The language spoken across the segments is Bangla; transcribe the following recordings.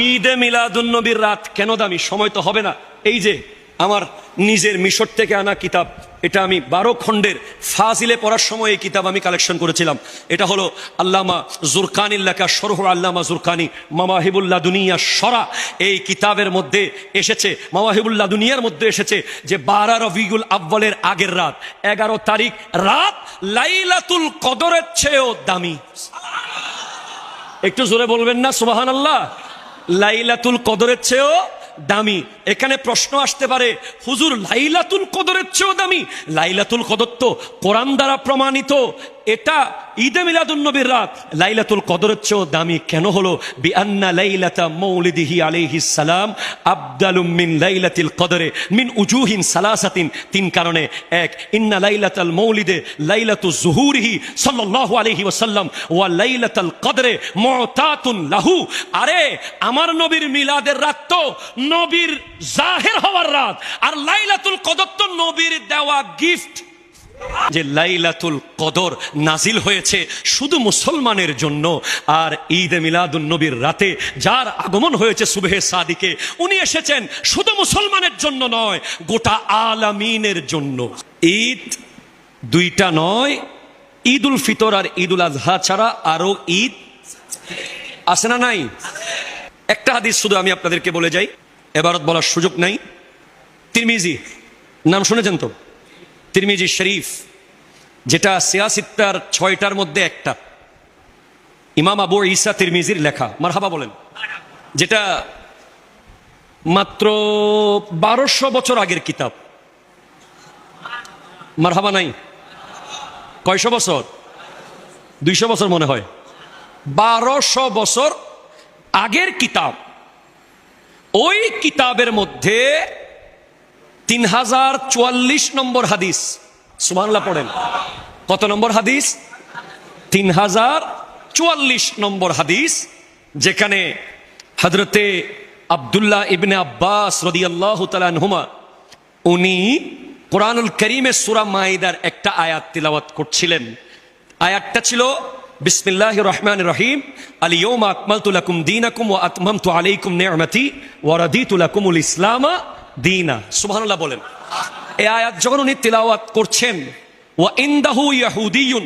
ঈদে মিলাদুন্নবীর রাত কেন দামি? সময় তো হবে না। এই যে আমার নিজের মিশর থেকে আনা কিতাব, এটা আমি 12 খণ্ডের ফাজিলে পড়ার সময় এই কিতাব আমি কালেকশন করেছিলাম। এটা হলো আল্লামা জুরকানির লেখা শরহ আল্লামা জুরকানি মাওয়াহিবুল্লাহ দুনিয়া সরা। এই কিতাবের মধ্যে এসেছে, মাওয়াহিবুল্লাহ দুনিয়ার মধ্যে এসেছে যে 12 রবিউল আউয়ালের আগের রাত 11 তারিখ রাত লাইলাতুল কদরের চেয়েও দামি। একটু জোরে বলবেন না সুবহানাল্লাহ? লাইলাতুল কদরের চেয়েও দামি। এখানে প্রশ্ন আসতে পারে, হুজুর লাইলাতুল কদরের চেয়েও দামি? লাইলাতুল কদর তো কোরআন দ্বারা প্রমাণিত, এটা ঈদে মিলাদুন্নবীর রাত লাইলাতুল কদরের চেয়েও দামি কেন হলো? বিআন্না লাইলাতা মাউলিদিহি আলাইহিস সালাম আফদালুম মিন লাইলাতিল কদরে মিন উজুহিন সালাসাতিন। 3 কারণে। 1, ইন্না লাইলাতাল মাউলিদে লাইলাতু যুহুরিহি সাল্লাল্লাহু আলাইহি ওয়াসাল্লাম ওয়া লাইলাতাল কদরে মুতাতুন লাহু। আরে আমার নবীর মিলাদের রাত তো নবীর জাহির হওয়ার রাত, আর লাইলাতুল কদর তো নবীর দেওয়া গিফট। যে লাইলাতুল কদর নাজিল হয়েছে শুধু মুসলমানের জন্য, আর ঈদে মিলাদুন্নবীর রাতে যার আগমন হয়েছে সুবহে সাদিকে, উনি এসেছেন শুধু মুসলমানের জন্য নয়, গোটা আলামিনের জন্য। ঈদ দুইটা নয়, ঈদুল ফিতর আর ঈদুল আজহা ছাড়া আরো ঈদ আছে না নাই? একটা হাদিস শুধু আমি আপনাদেরকে বলে যাই, এবারত বলার সুযোগ নাই। তিরমিজি নাম শুনেছেন তো? তিরমিজি শরীফ, যেটা সিয়াসিত্তার 6টার মধ্যে একটা, ইমাম আবু ঈসা তিরমিজির লেখা, মারহাবা বলেন, যেটা মাত্র 1200 বছর আগের কিতাব। মারহাবা নাই? কয়শো বছর? 200 বছর মনে হয়। 1200 বছর আগের কিতাব। ওই কিতাবের মধ্যে 3044 নম্বর হাদিস। সুবহানাল্লাহ পড়েন। কত নম্বর হাদিস? 3044 নম্বর হাদিস, যেখানে হযরতে আব্দুল্লাহ ইবনে আব্বাস রাদিয়াল্লাহু তাআলা আনহুমা উনি কোরআনুল কারীমের সূরা মাইদার একটা আয়াত তিলাওয়াত করছিলেন। আয়াতটা ছিল বিসমিল্লাহির রহমানির রহিম, আল ইয়াউমা আকমালতু লাকুম দীনাকুম ওয়া আতমামতু আলাইকুম নি'মাতি ওয়া রাদিতু লাকুমুল ইসলামা দীনা। সুবহানাল্লাহ বলেন। এই আয়াত যখন উনি তিলাওয়াত করছেন, ওয়া ইনদাহু ইয়াহুদিয়ুন,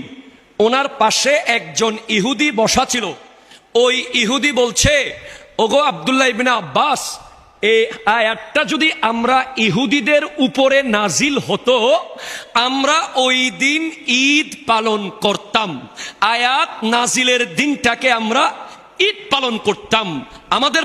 ওনার পাশে একজন ইহুদি বসা ছিল। ওই ইহুদি বলছে, ওগো আব্দুল্লাহ ইবনে আব্বাস, এই আয়াতটা যদি আমরা ইহুদিদের উপরে নাজিল হতো, আমরা ওই দিন ঈদ পালন করতাম। আয়াত নাজিলের দিনটাকে আমরা ঈদ পালন করতাম। আমাদের